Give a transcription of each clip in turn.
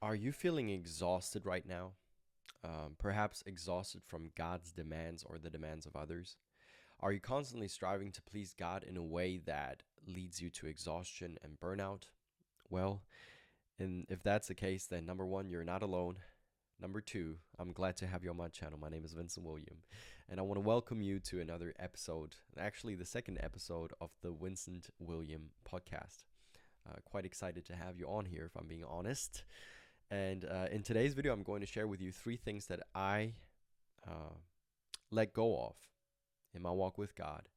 Are you feeling exhausted right now? Perhaps exhausted from God's demands or the demands of others? Are you constantly striving to please God in a way that leads you to exhaustion and burnout? Well, and if that's the case, then number one, you're not alone. Number two, I'm glad to have you on my channel. My name is Vincent William, and I want to welcome you to another episode, actually, the second episode of the Vincent William podcast. Quite excited to have you on here, if I'm being honest. And in today's video, I'm going to share with you three things that I uh, let go of in my walk with God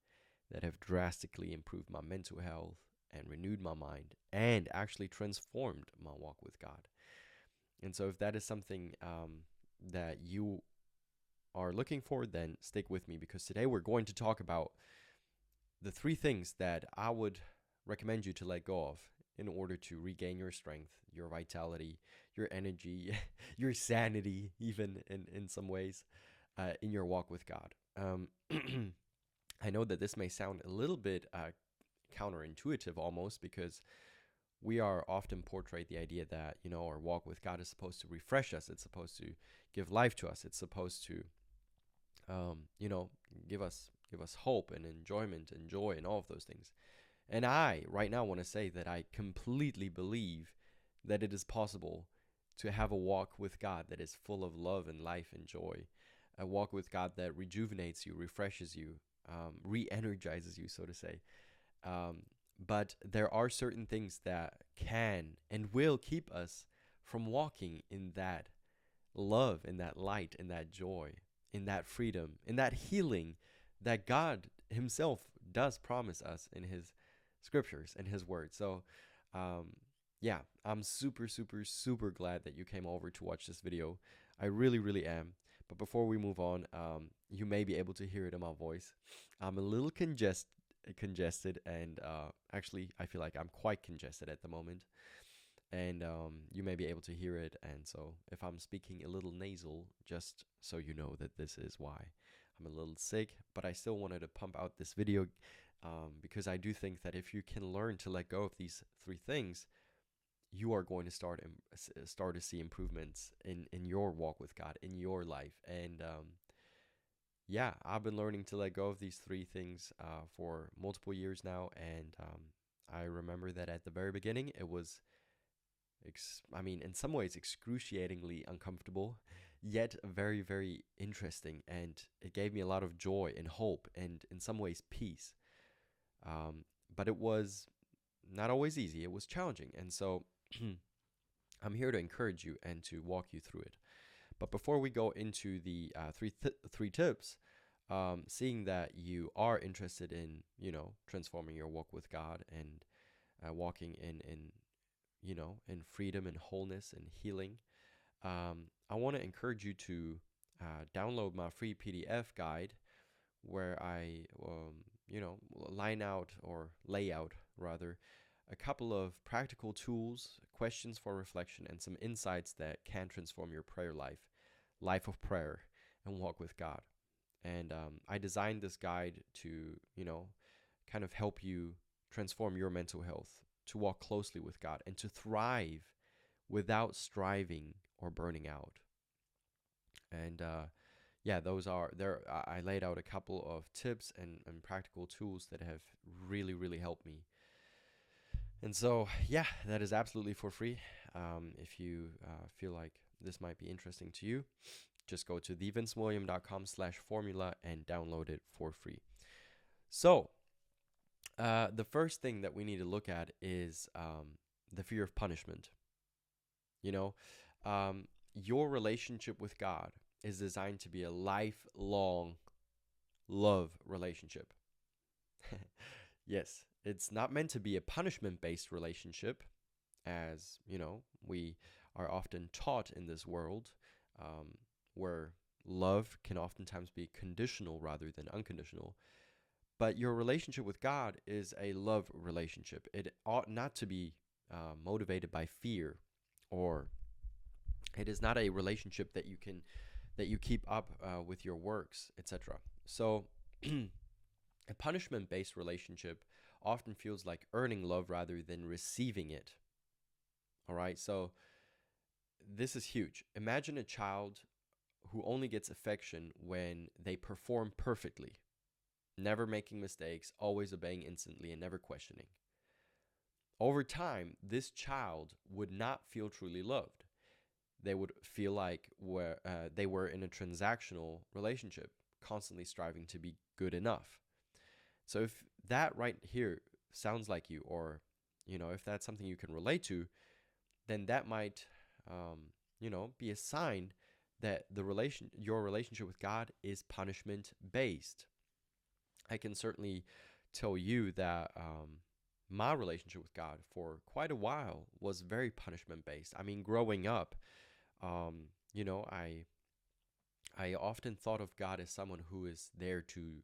that have drastically improved my mental health and renewed my mind and actually transformed my walk with God. And so, if that is something that you are looking for, then stick with me because today we're going to talk about the three things that I would recommend you to let go of in order to regain your strength, your vitality, your energy, your sanity, even in some ways, in your walk with God. I know that this may sound a little bit counterintuitive almost because we are often portrayed the idea that, our walk with God is supposed to refresh us. It's supposed to give life to us. It's supposed to, you know, give us hope and enjoyment and joy and all of those things. And I, right now, want to say that I completely believe that it is possible to have a walk with God that is full of love and life and joy, a walk with God that rejuvenates you, refreshes you, re-energizes you, so to say. But there are certain things that can and will keep us from walking in that love, in that light, in that joy, in that freedom, in that healing that God Himself does promise us in His scriptures and His word. So, yeah, I'm super, super, super glad that you came over to watch this video. I really, really am. But before we move on, you may be able to hear it in my voice. I'm a little congested, and actually, I feel like I'm quite congested at the moment. And you may be able to hear it. And so, if I'm speaking a little nasal, just so you know that this is why. I'm a little sick, but I still wanted to pump out this video because I do think that if you can learn to let go of these three things, you are going to start to see improvements in your walk with God, in your life. And yeah, I've been learning to let go of these three things for multiple years now. And I remember that at the very beginning, it was, in some ways, excruciatingly uncomfortable, yet very, very interesting. And it gave me a lot of joy and hope and, in some ways, peace. But it was not always easy. It was challenging. And so I'm here to encourage you and to walk you through it. But before we go into the three tips, seeing that you are interested in, transforming your walk with God and walking in freedom and wholeness and healing, I want to encourage you to download my free PDF guide where I, lay out rather a couple of practical tools, questions for reflection, and some insights that can transform your prayer life of prayer, and walk with God. And I designed this guide to, kind of help you transform your mental health, to walk closely with God, and to thrive without striving or burning out. And yeah, those are there. I laid out a couple of tips and practical tools that have really, really helped me. And so, yeah, that is absolutely for free. If you feel like this might be interesting to you, just go to thevincewilliam.com/formula and download it for free. So, the first thing that we need to look at is the fear of punishment. Your relationship with God is designed to be a lifelong love relationship. Yes, it's not meant to be a punishment-based relationship, as we are often taught in this world, where love can oftentimes be conditional rather than unconditional. But your relationship with God is a love relationship. It ought not to be motivated by fear, or it is not a relationship that you keep up with your works, etc. So a punishment-based relationship often feels like earning love rather than receiving it. All right, so this is huge. Imagine a child who only gets affection when they perform perfectly, never making mistakes, always obeying instantly, and never questioning. Over time, this child would not feel truly loved. They would feel like they were in a transactional relationship, constantly striving to be good enough. So if that right here sounds like you, or if that's something you can relate to, then that might, be a sign that your relationship with God is punishment based. I can certainly tell you that my relationship with God for quite a while was very punishment based. I mean, growing up, um, you know, I I often thought of God as someone who is there to,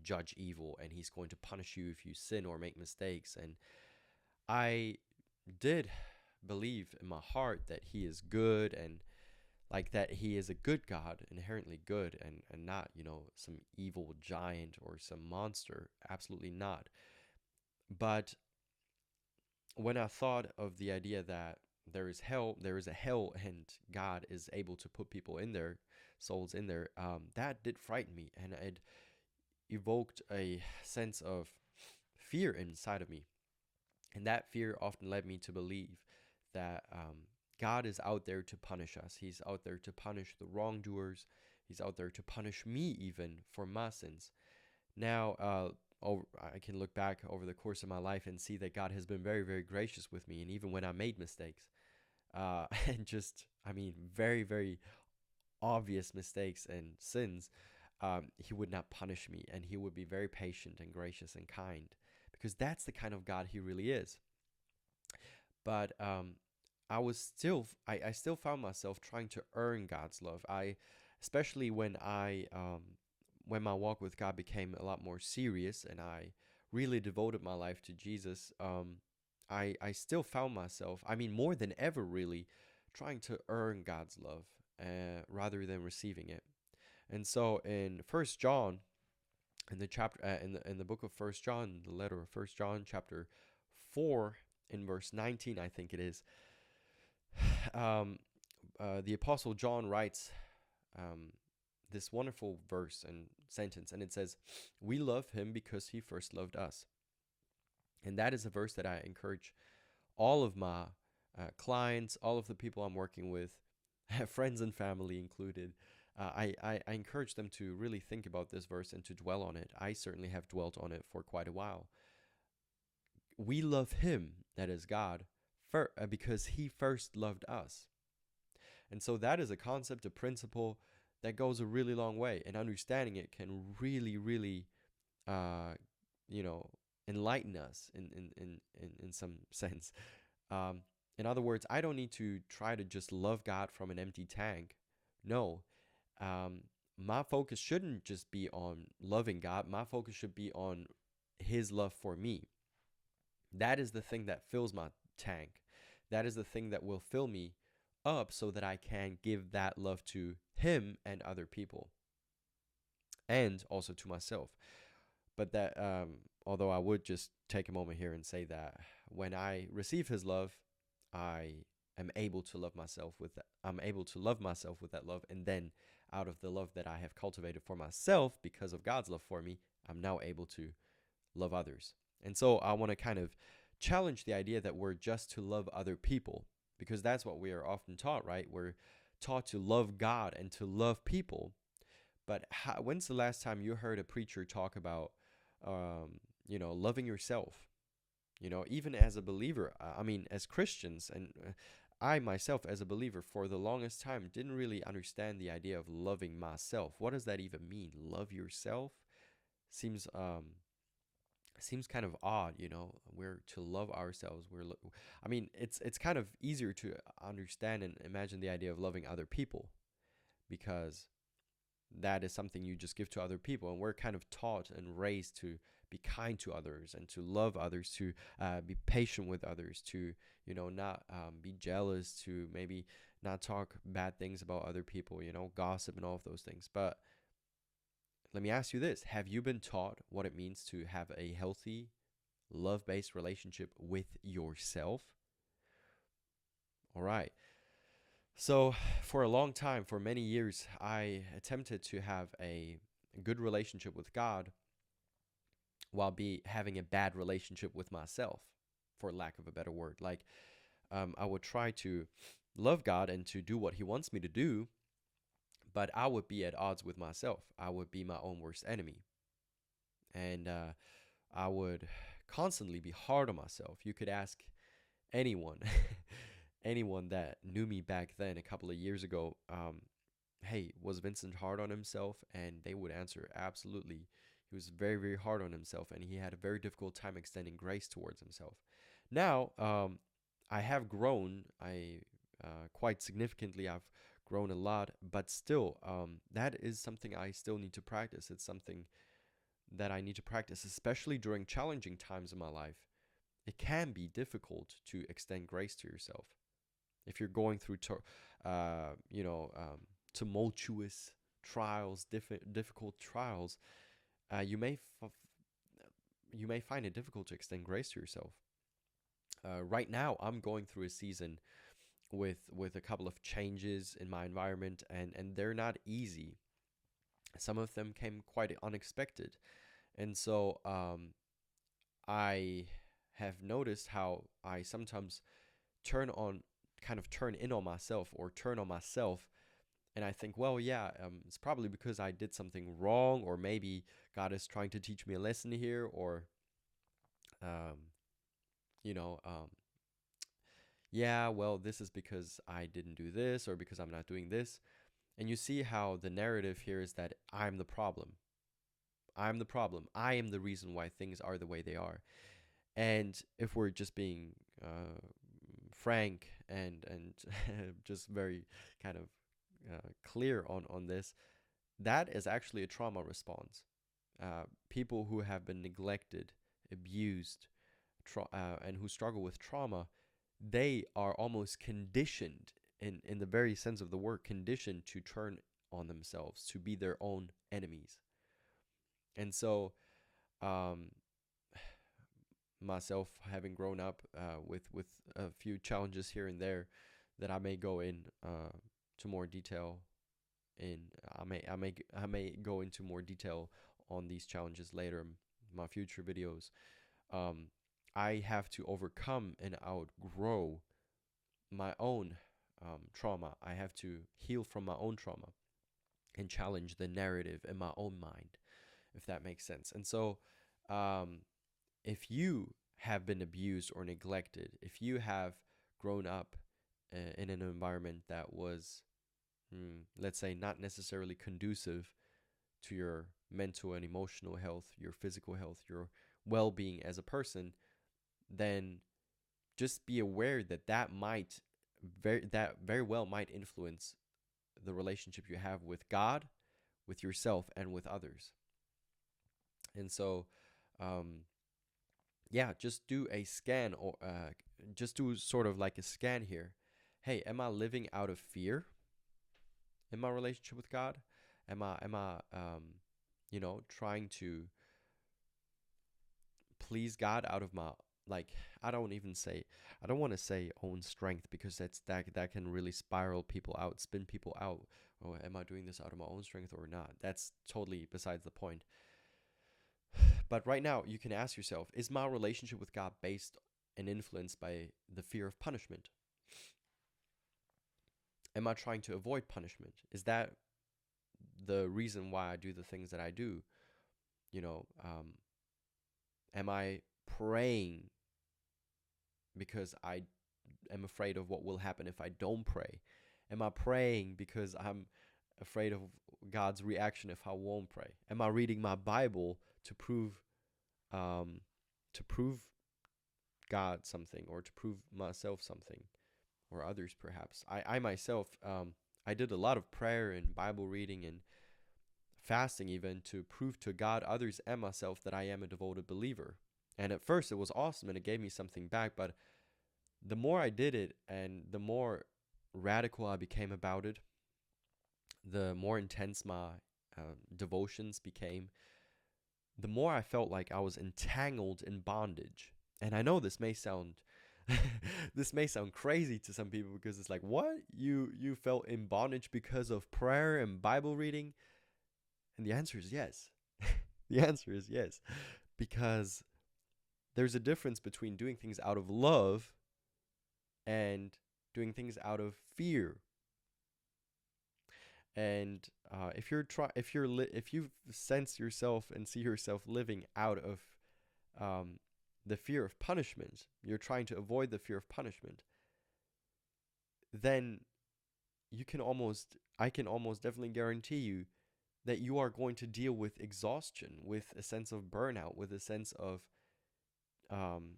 judge evil, and he's going to punish you if you sin or make mistakes. And I did believe in my heart that he is good, and like that he is a good God, inherently good, and not, some evil giant or some monster. Absolutely not. But when I thought of the idea that there is a hell, and God is able to put people in there, souls in there, that did frighten me, and it evoked a sense of fear inside of me. And that fear often led me to believe that God is out there to punish us. He's out there to punish the wrongdoers. He's out there to punish me even for my sins. Now, I can look back over the course of my life and see that God has been very, very gracious with me. And even when I made mistakes, and just, I mean, very, very obvious mistakes and sins, he would not punish me, and he would be very patient and gracious and kind, because that's the kind of God he really is. But I still found myself trying to earn God's love. Especially when my walk with God became a lot more serious, and I really devoted my life to Jesus. I still found myself, I mean, more than ever, really trying to earn God's love rather than receiving it. And so in First John, in the chapter in the book of First John, the letter of First John, chapter 4, in verse 19, I think it is, the Apostle John writes this wonderful verse and sentence, and it says, "We love him because he first loved us." And that is a verse that I encourage all of my clients, all of the people I'm working with, friends and family included. I encourage them to really think about this verse and to dwell on it. I certainly have dwelt on it for quite a while. We love him, that is God, because he first loved us. And so that is a concept, a principle that goes a really long way. And understanding it can really, really, uh, you know, enlighten us in some sense. In other words, I don't need to try to just love God from an empty tank. No, my focus shouldn't just be on loving God. My focus should be on his love for me. That is the thing that fills my tank. That is the thing that will fill me up so that I can give that love to him and other people, and also to myself. But that, although I would just take a moment here and say that when I receive his love, I am able to love myself with that. I'm able to love myself with that love. And then out of the love that I have cultivated for myself because of God's love for me, I'm now able to love others. And so I want to kind of challenge the idea that we're just to love other people, because that's what we are often taught, right? We're taught to love God and to love people. But when's the last time you heard a preacher talk about, loving yourself? Even as a believer, I mean, as Christians, and I myself as a believer for the longest time didn't really understand the idea of loving myself. What does that even mean? Love yourself? Seems kind of odd. We're to love ourselves. I mean, it's kind of easier to understand and imagine the idea of loving other people, because that is something you just give to other people, and we're kind of taught and raised to be kind to others and to love others, to be patient with others, to not be jealous, to maybe not talk bad things about other people, gossip and all of those things. But let me ask you this: have you been taught what it means to have a healthy, love-based relationship with yourself? All right. So, for a long time, for many years, I attempted to have a good relationship with God while be having a bad relationship with myself, for lack of a better word. Like, I would try to love God and to do what He wants me to do, but I would be at odds with myself. I would be my own worst enemy. And I would constantly be hard on myself. You could ask anyone, anyone that knew me back then a couple of years ago, hey, was Vincent hard on himself? And they would answer, absolutely. He was very, very hard on himself, and he had a very difficult time extending grace towards himself. Now, I have grown. I quite significantly. I've grown a lot, but still, that is something I still need to practice. It's something that I need to practice, especially during challenging times in my life. It can be difficult to extend grace to yourself if you're going through, tumultuous trials, difficult trials. You may you may find it difficult to extend grace to yourself. Right now, I'm going through a season with a couple of changes in my environment, and they're not easy. Some of them came quite unexpected, and so I have noticed how I sometimes turn on kind of turn in on myself or turn on myself, and I think, well, yeah, it's probably because I did something wrong, or maybe God is trying to teach me a lesson here, or um, you know yeah, well, this is because I didn't do this, or because I'm not doing this. And you see how the narrative here is that I'm the problem. I'm the problem. I am the reason why things are the way they are. And if we're just being frank and just very kind of clear on this, that is actually a trauma response. People who have been neglected, abused, and who struggle with trauma, they are almost conditioned, in the very sense of the word, conditioned to turn on themselves, to be their own enemies. And so, um, myself having grown up with a few challenges here and there that I may go in to more detail in I may go into more detail on these challenges later in my future videos. um, I have to overcome and outgrow my own trauma. I have to heal from my own trauma and challenge the narrative in my own mind, if that makes sense. And so, um, if you have been abused or neglected, if you have grown up in an environment that was, let's say, not necessarily conducive to your mental and emotional health, your physical health, your well being as a person, then just be aware that that very well might influence the relationship you have with God, with yourself, and with others. And so, um, yeah, just do a scan, or just do sort of like a scan here. Hey, am I living out of fear in my relationship with God? Am I trying to please God out of my, like, I don't even say, I don't want to say own strength, because that can really spiral people out, spin people out. Oh, am I doing this out of my own strength or not? That's totally besides the point. But right now, you can ask yourself, is my relationship with God based and influenced by the fear of punishment? Am I trying to avoid punishment? Is that the reason why I do the things that I do? You know, am I praying because I am afraid of what will happen if I don't pray? Am I praying because I'm afraid of God's reaction if I won't pray? Am I reading my Bible um, to prove God something, or to prove myself something, or others perhaps? I myself, I did a lot of prayer and Bible reading and fasting even to prove to God, others, and myself that I am a devoted believer. And at first it was awesome and it gave me something back, but the more I did it and the more radical I became about it, the more intense my devotions became, the more I felt like I was entangled in bondage. And I know this may sound This may sound crazy to some people because it's like, what? You felt in bondage because of prayer and Bible reading? And the answer is yes. The answer is yes. Because there's a difference between doing things out of love and doing things out of fear. And if you sense yourself and see yourself living out of um, the fear of punishment, you're trying to avoid the fear of punishment, then I can almost definitely guarantee you that you are going to deal with exhaustion, with a sense of burnout, with a sense of, um,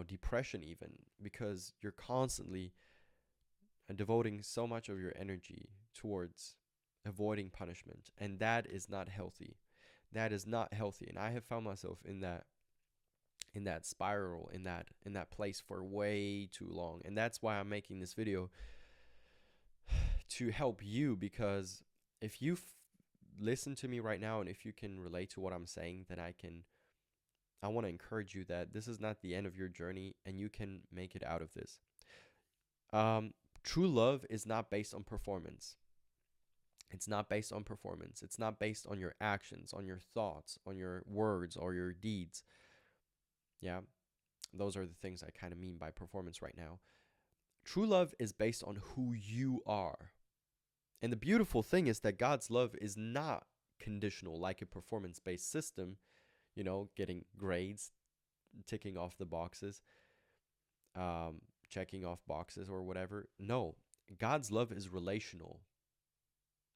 depression, even because you're constantly devoting so much of your energy towards avoiding punishment, and that is not healthy. That is not healthy, and I have found myself in that spiral, in that place for way too long, and that's why I'm making this video to help you. Because if you listen to me right now, and if you can relate to what I'm saying, then I want to encourage you that this is not the end of your journey, and you can make it out of this. True love is not based on performance. It's not based on performance. It's not based on your actions, on your thoughts, on your words, or your deeds. Yeah, those are the things I kind of mean by performance right now. True love is based on who you are. And the beautiful thing is that God's love is not conditional like a performance-based system, getting grades, ticking off the boxes, checking off boxes or whatever. No, God's love is relational.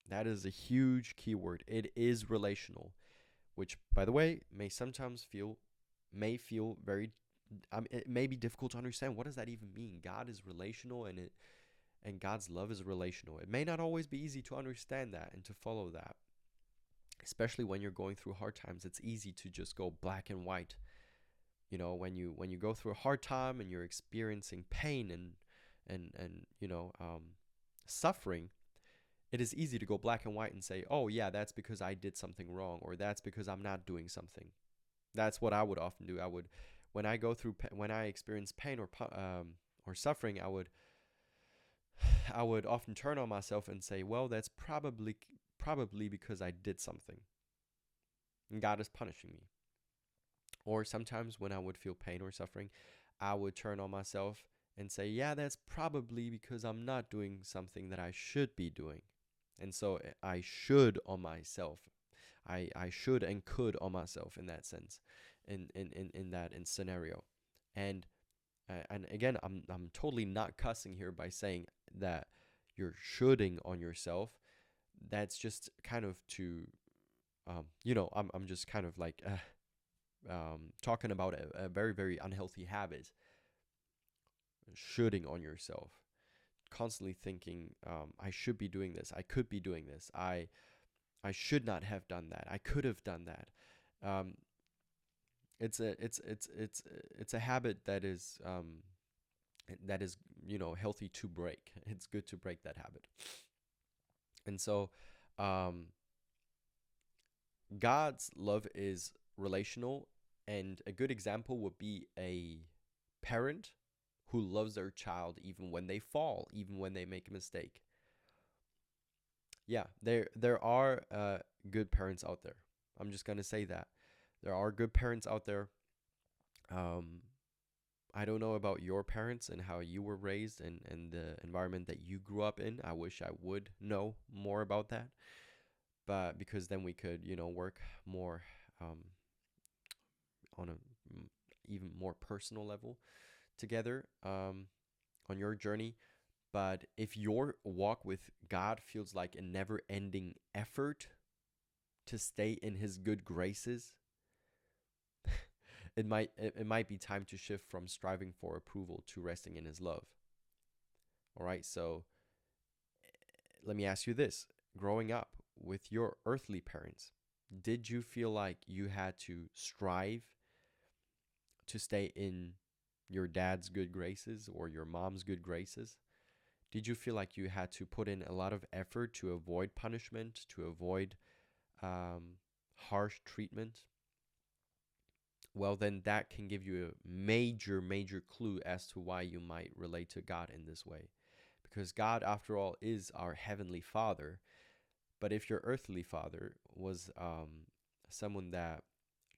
That is a huge keyword. It is relational, which, by the way, may feel very. It may be difficult to understand. What does that even mean? God is relational, and God's love is relational. It may not always be easy to understand that and to follow that, especially when you're going through hard times. It's easy to just go black and white. When you go through a hard time and you're experiencing pain and suffering, it is easy to go black and white and say, oh yeah, that's because I did something wrong, or that's because I'm not doing something. That's what I would often do. When I experience pain or suffering, I would often turn on myself and say, well, that's probably because I did something, and God is punishing me. Or sometimes when I would feel pain or suffering, I would turn on myself and say, yeah, that's probably because I'm not doing something that I should be doing. And so I should on myself. I should and could on myself in that sense, in that scenario. And again, I'm totally not cussing here by saying that you're shoulding on yourself. That's just kind of to, I'm just kind of like talking about a very, very unhealthy habit. Shoulding on yourself, constantly thinking, I should be doing this, I could be doing this, I should not have done that, I could have done that. It's a habit that is healthy to break. It's good to break that habit. And so God's love is relational, and a good example would be a parent who loves their child even when they fall, even when they make a mistake. Yeah, there are good parents out there. I'm just gonna say that there are good parents out there. I don't know about your parents and how you were raised, and the environment that you grew up in. I wish I would know more about that, but because then we could, work more on a even more personal level together on your journey. But if your walk with God feels like a never-ending effort to stay in His good graces, it might be time to shift from striving for approval to resting in His love. All right, so let me ask you this. Growing up with your earthly parents, did you feel like you had to strive to stay in your dad's good graces or your mom's good graces? Did you feel like you had to put in a lot of effort to avoid punishment, to avoid harsh treatment? well, then that can give you a major, major clue as to why you might relate to God in this way. Because God, after all, is our heavenly Father. But if your earthly father was someone that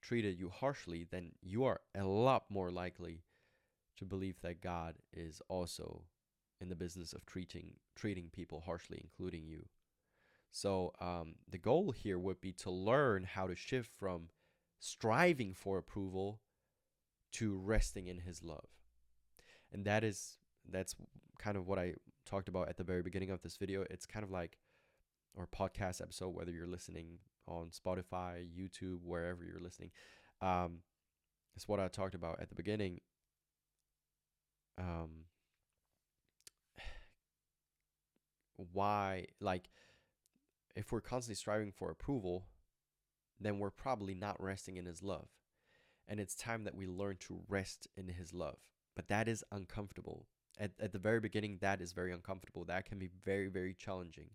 treated you harshly, then you are a lot more likely to believe that God is also in the business of treating people harshly, including you. So the goal here would be to learn how to shift from striving for approval to resting in His love, and that's kind of what I talked about at the very beginning of this video. It's kind of like, or podcast episode, whether you're listening on Spotify, YouTube, wherever you're listening. It's what I talked about at the beginning. Um, why, like, if we're constantly striving for approval, then we're probably not resting in His love. And it's time that we learn to rest in His love. But that is uncomfortable. At the very beginning, that is very uncomfortable. That can be very, very challenging.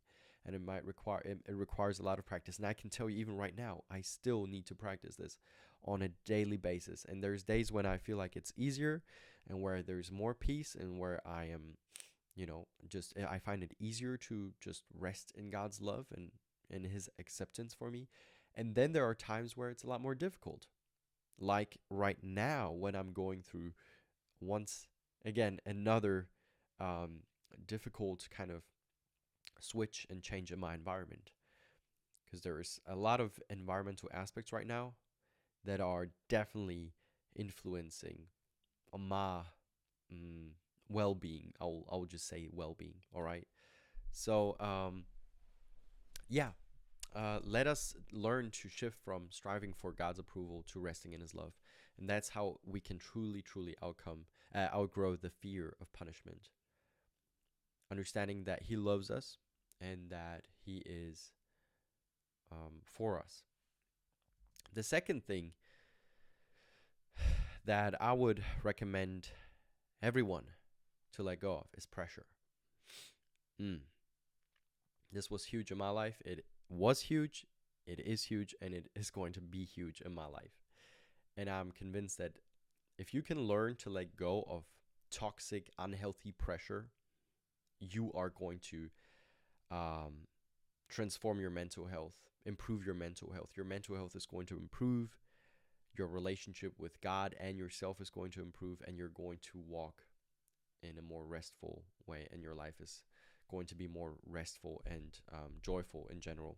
And it requires a lot of practice. And I can tell you, even right now, I still need to practice this on a daily basis. And there's days when I feel like it's easier and where there's more peace and where I am, just I find it easier to just rest in God's love and His acceptance for me. And then there are times where it's a lot more difficult. Like right now, when I'm going through once again another difficult kind of switch and change in my environment, because there is a lot of environmental aspects right now that are definitely influencing on my well-being. I'll just say well-being. All right. So yeah, let us learn to shift from striving for God's approval to resting in His love, and that's how we can truly, truly outgrow the fear of punishment. Understanding that He loves us and that He is for us. The second thing that I would recommend everyone to let go of is pressure. This was huge in my life. It was huge, it is huge, and it is going to be huge in my life. And I'm convinced that if you can learn to let go of toxic, unhealthy pressure, you are going to transform your mental health, improve your mental health. Your mental health is going to improve. Your relationship with God and yourself is going to improve, and you're going to walk in a more restful way, and your life is going to be more restful and joyful in general.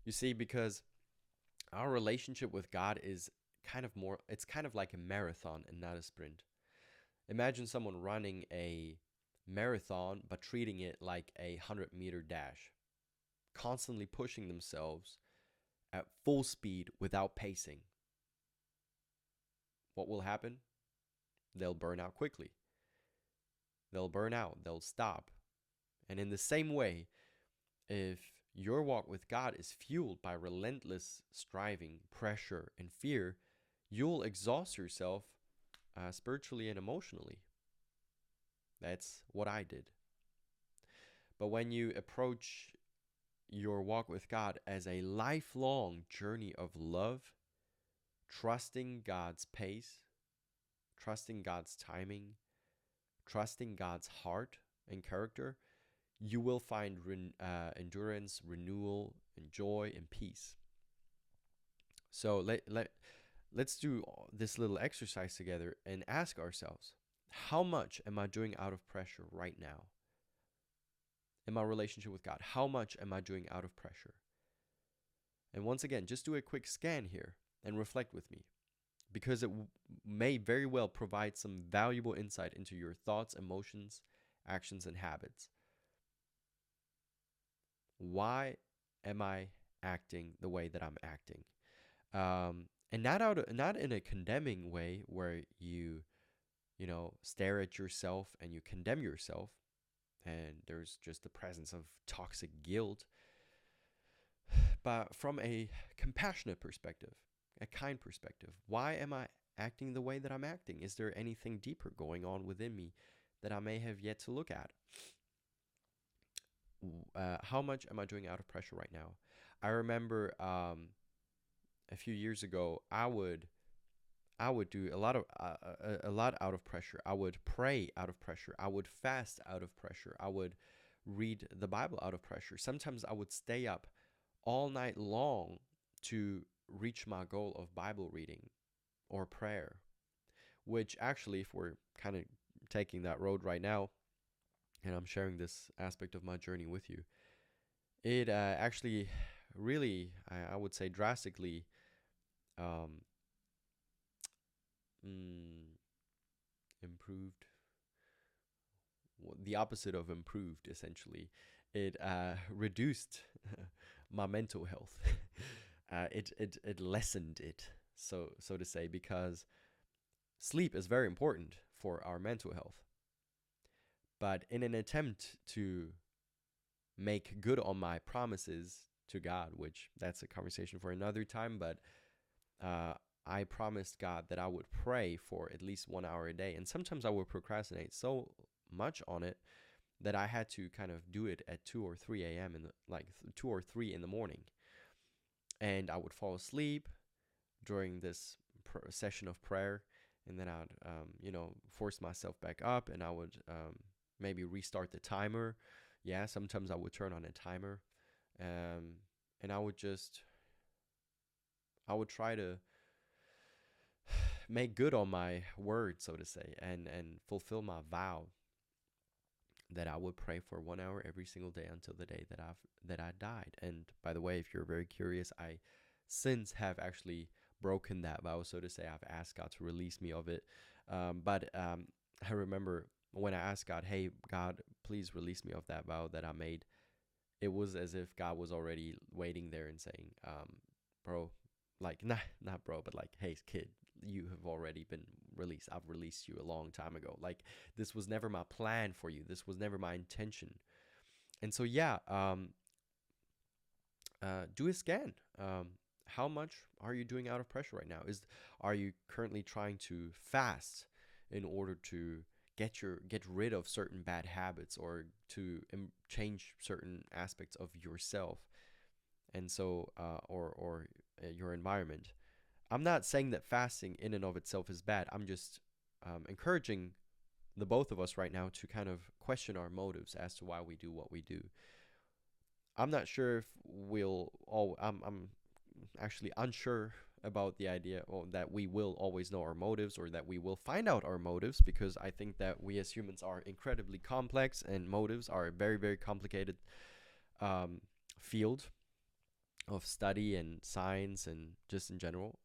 You see, because our relationship with God is it's kind of like a marathon and not a sprint. Imagine someone running a marathon but treating it like a 100-meter dash, constantly pushing themselves at full speed without pacing. What will happen? They'll burn out quickly. They'll burn out. They'll stop. And in the same way, if your walk with God is fueled by relentless striving, pressure, and fear, you'll exhaust yourself spiritually and emotionally. That's what I did. But when you approach your walk with God as a lifelong journey of love, trusting God's pace, trusting God's timing, trusting God's heart and character, you will find endurance, renewal, and joy and peace. So let's do this little exercise together and ask ourselves, how much am I doing out of pressure right now? In my relationship with God, how much am I doing out of pressure? And once again, just do a quick scan here and reflect with me, because it may very well provide some valuable insight into your thoughts, emotions, actions, and habits. Why am I acting the way that I'm acting? And not in a condemning way where you stare at yourself and you condemn yourself, and there's just the presence of toxic guilt, but from a compassionate perspective, a kind perspective. Why am I acting the way that I'm acting? Is there anything deeper going on within me that I may have yet to look at? How much am I doing out of pressure right now? I remember a few years ago, I I would do a lot out of pressure. I would pray out of pressure. I would fast out of pressure. I would read the Bible out of pressure. Sometimes I would stay up all night long to reach my goal of Bible reading or prayer, which actually, if we're kind of taking that road right now, and I'm sharing this aspect of my journey with you, it actually really, I would say, drastically um, mm, improved, the opposite of improved, essentially. It reduced my mental health. It lessened it, so to say, because sleep is very important for our mental health. But in an attempt to make good on my promises to God, which that's a conversation for another time, but uh, I promised God that I would pray for at least 1 hour a day. And sometimes I would procrastinate so much on it that I had to kind of do it at 2 or 3 a.m. in the, like 2 or 3 in the morning. And I would fall asleep during this session of prayer. And then I'd, force myself back up, and I would maybe restart the timer. Yeah, sometimes I would turn on a timer. And I would try to make good on my word, so to say, and fulfill my vow that I would pray for 1 hour every single day until the day that I died. And by the way, if you're very curious, I since have actually broken that vow, so to say. I've asked God to release me of it. But I remember when I asked God, "Hey, God, please release me of that vow that I made." It was as if God was already waiting there and saying, "Bro, like not bro, but like, hey, kid, you have already been released. I've released you a long time ago. Like, this was never my plan for you. This was never my intention." And so, yeah, do a scan. How much are you doing out of pressure right now? Are you currently trying to fast in order to get rid of certain bad habits, or to change certain aspects of yourself, and so or your environment? I'm not saying that fasting in and of itself is bad. I'm just encouraging the both of us right now to kind of question our motives as to why we do what we do. I'm not sure if we'll all. I'm actually unsure about the idea, or that we will always know our motives, or that we will find out our motives, because I think that we as humans are incredibly complex, and motives are a very, very complicated um, field of study and science, and just in general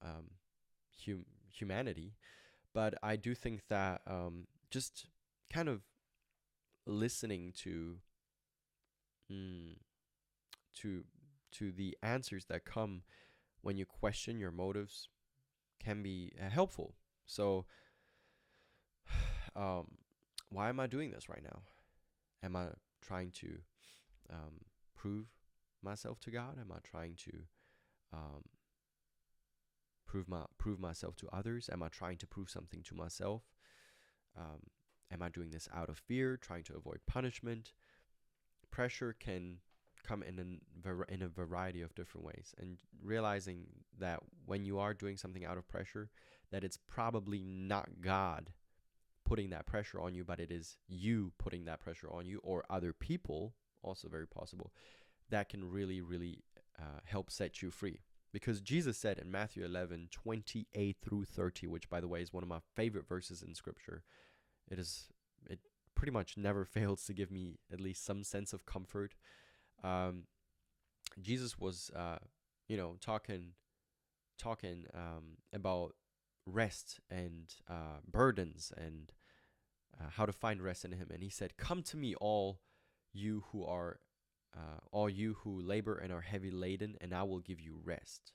humanity. But I do think that just kind of listening mm, to to the answers that come when you question your motives can be helpful. So, um, why am I doing this right now? Am I trying to prove myself to God? Am I trying to um, prove myself to others? Am I trying to prove something to myself? Um, am I doing this out of fear, trying to avoid punishment? Pressure can come in a variety of different ways, and realizing that when you are doing something out of pressure, that it's probably not God putting that pressure on you, but it is you putting that pressure on you, or other people, also very possible, that can really, really help set you free. Because Jesus said in Matthew 11:28 through 30, which, by the way, is one of my favorite verses in Scripture. It pretty much never fails to give me at least some sense of comfort. Um, Jesus was, talking about rest and burdens, and how to find rest in Him. And He said, "Come to me, all you who labor and are heavy laden, and I will give you rest.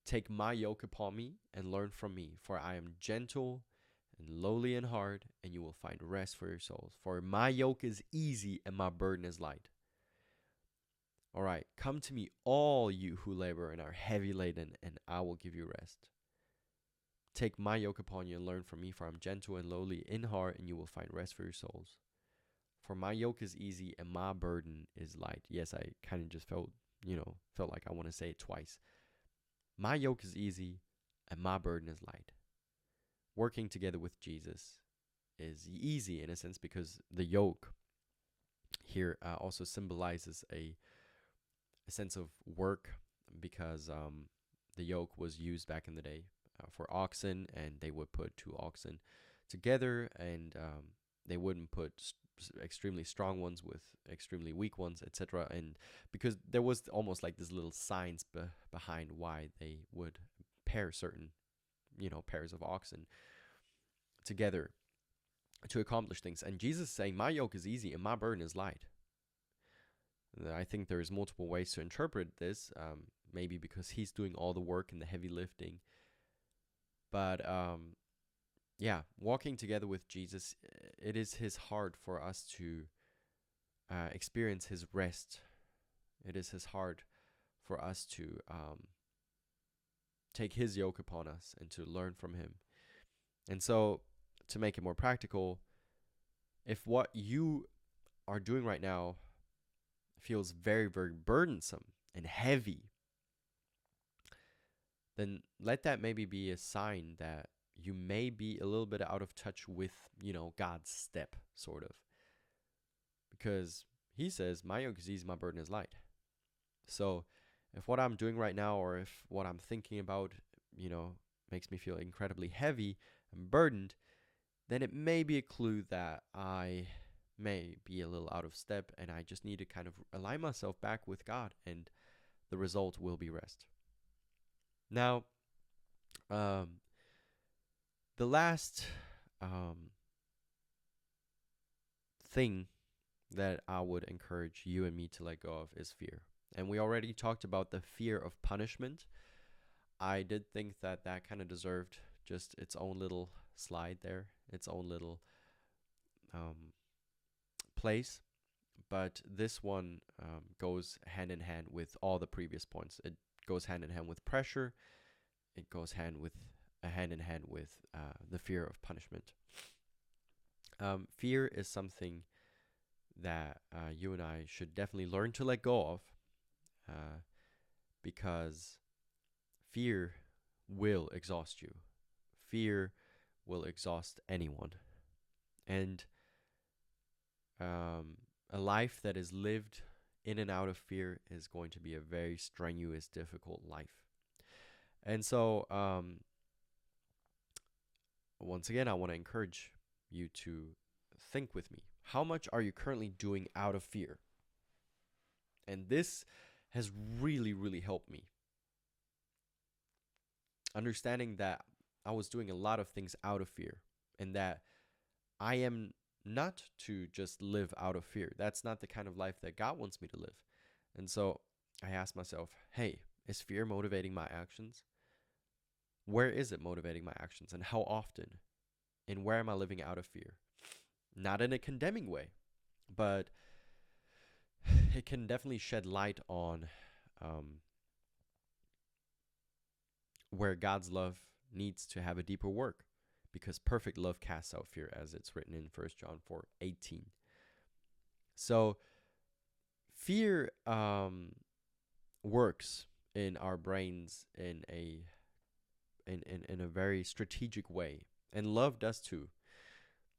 Take my yoke upon me and learn from me, for I am gentle and lowly in heart, and you will find rest for your souls. For my yoke is easy and my burden is light." All right, come to me, all you who labor and are heavy laden, and I will give you rest. Take my yoke upon you and learn from me, for I am gentle and lowly in heart, and you will find rest for your souls. For my yoke is easy and my burden is light. Yes, I kind of just felt like I want to say it twice. My yoke is easy, and my burden is light. Working together with Jesus is easy in a sense because the yoke here also symbolizes a sense of work because the yoke was used back in the day for oxen, and they would put two oxen together, and they wouldn't put extremely strong ones with extremely weak ones, etc. And because there was almost like this little science behind why they would pair certain, pairs of oxen together to accomplish things. And Jesus is saying, my yoke is easy and my burden is light. I think there's multiple ways to interpret this, maybe because he's doing all the work and the heavy lifting. But yeah, walking together with Jesus, it is his heart for us to experience his rest. It is his heart for us to take his yoke upon us and to learn from him. And so, to make it more practical, if what you are doing right now feels very, very burdensome and heavy, then let that maybe be a sign that you may be a little bit out of touch with, God's step, sort of. Because he says, my yoke is easy, my burden is light. So if what I'm doing right now, or if what I'm thinking about, makes me feel incredibly heavy and burdened, then it may be a clue that I may be a little out of step, and I just need to kind of align myself back with God, and the result will be rest. Now, the last thing that I would encourage you and me to let go of is fear. And we already talked about the fear of punishment. I did think that kind of deserved just its own little slide there, its own little place. But this one goes hand in hand with all the previous points. It goes hand in hand with pressure. It goes hand in hand with the fear of punishment. Fear is something that you and I should definitely learn to let go of, because fear will exhaust you. Fear will exhaust anyone. And a life that is lived in and out of fear is going to be a very strenuous, difficult life. And so, once again, I want to encourage you to think with me. How much are you currently doing out of fear? And this has really, really helped me. Understanding that I was doing a lot of things out of fear, and that I am not to just live out of fear. That's not the kind of life that God wants me to live. And so I asked myself, hey, is fear motivating my actions? Where is it motivating my actions, and how often? And where am I living out of fear? Not in a condemning way, but it can definitely shed light on where God's love needs to have a deeper work, because perfect love casts out fear, as it's written in 1 John 4:18. So fear works in our brains in a very strategic way, and love does too.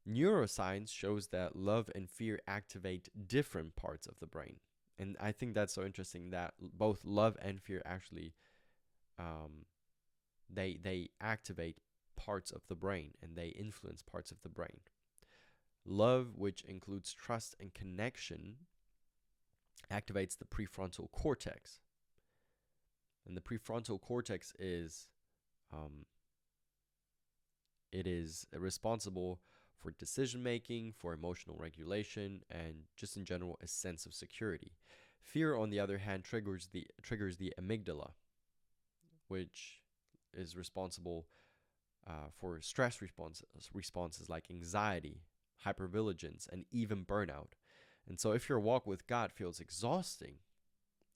Neuroscience shows that love and fear activate different parts of the brain. And I think that's so interesting that both love and fear actually they activate parts of the brain, and they influence parts of the brain. Love, which includes trust and connection, activates the prefrontal cortex. And the prefrontal cortex is it is responsible for decision making, for emotional regulation, and just in general a sense of security. Fear, on the other hand, triggers the amygdala, which is responsible for stress responses like anxiety, hypervigilance, and even burnout. And so if your walk with God feels exhausting,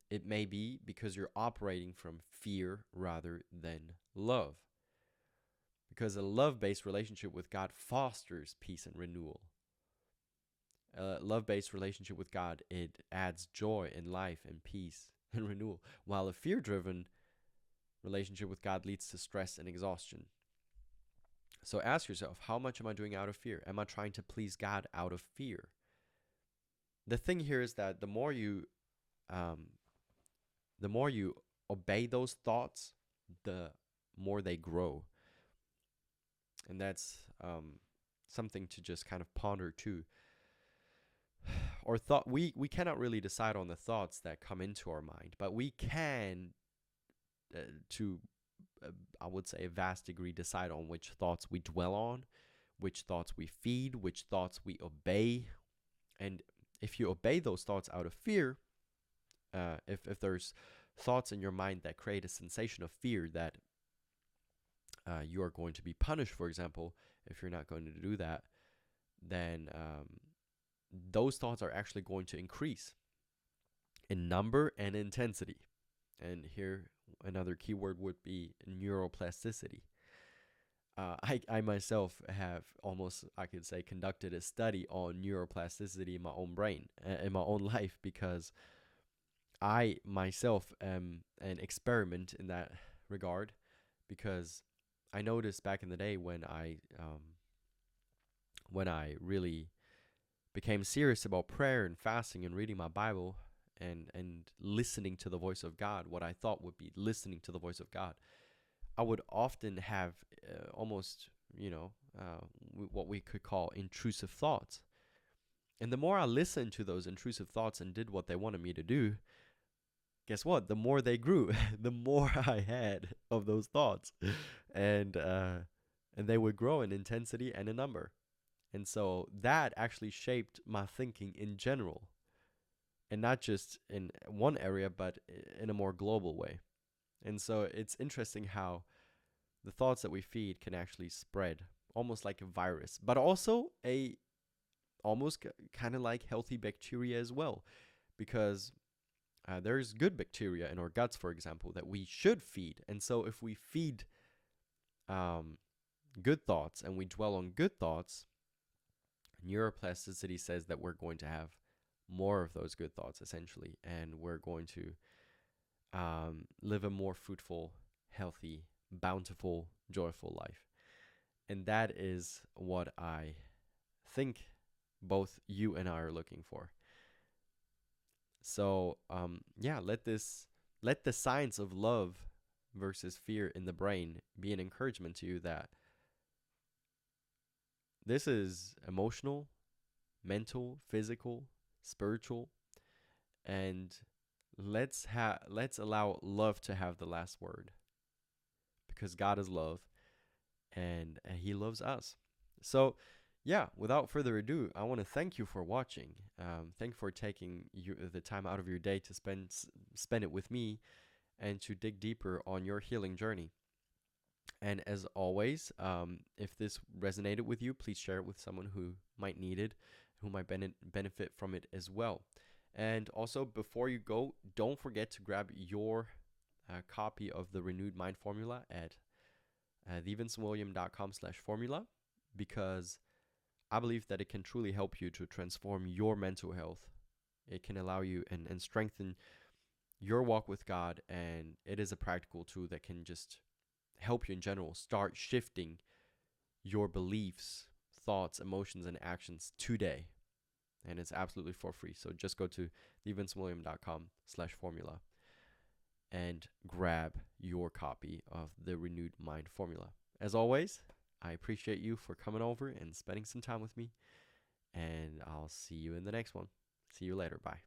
it may be because you're operating from fear rather than love. Because a love-based relationship with God fosters peace and renewal. A love-based relationship with God, it adds joy in life and peace and renewal. While a fear-driven Relationship with God leads to stress and exhaustion. So ask yourself, how much am I doing out of fear? Am I trying to please God out of fear? The thing here is that um, the more you obey those thoughts, the more they grow. And that's something to just kind of ponder too. Or thought we cannot really decide on the thoughts that come into our mind, but we can to I would say a vast degree decide on which thoughts we dwell on, which thoughts we feed, which thoughts we obey. And if you obey those thoughts out of fear, if there's thoughts in your mind that create a sensation of fear that you are going to be punished, for example, if you're not going to do that, then those thoughts are actually going to increase in number and intensity. And here, another keyword would be neuroplasticity. I myself have almost, I could say, conducted a study on neuroplasticity in my own brain, in my own life, because I myself am an experiment in that regard, because I noticed back in the day when I really became serious about prayer and fasting and reading my Bible and listening to the voice of God, what I thought would be listening to the voice of God, I would often have almost, what we could call intrusive thoughts. And the more I listened to those intrusive thoughts and did what they wanted me to do, guess what? The more they grew, the more I had of those thoughts, and they would grow in intensity and in number. And so that actually shaped my thinking in general, and not just in one area, but in a more global way. And so it's interesting how the thoughts that we feed can actually spread almost like a virus, but also a almost kind of like healthy bacteria as well, because there's good bacteria in our guts, for example, that we should feed. And so if we feed good thoughts and we dwell on good thoughts, neuroplasticity says that we're going to have more of those good thoughts, essentially, and we're going to live a more fruitful, healthy, bountiful, joyful life. And that is what I think both you and I are looking for. So, let the science of love versus fear in the brain be an encouragement to you that this is emotional, mental, physical, spiritual, and let's allow love to have the last word, because God is love, and He loves us. So, without further ado, I want to thank you for watching. Thank you for taking the time out of your day to spend it with me and to dig deeper on your healing journey. And as always, if this resonated with you, please share it with someone who might need it, who might benefit from it as well. And also, before you go, don't forget to grab your copy of the Renewed Mind Formula at thevincentwilliam.com/formula, because I believe that it can truly help you to transform your mental health. It can allow you and strengthen your walk with God, and it is a practical tool that can just help you in general start shifting your beliefs, thoughts, emotions, and actions today. And it's absolutely for free. So just go to thevincentwilliam.com/formula and grab your copy of the Renewed Mind Formula. As always, I appreciate you for coming over and spending some time with me, and I'll see you in the next one. See you later. Bye.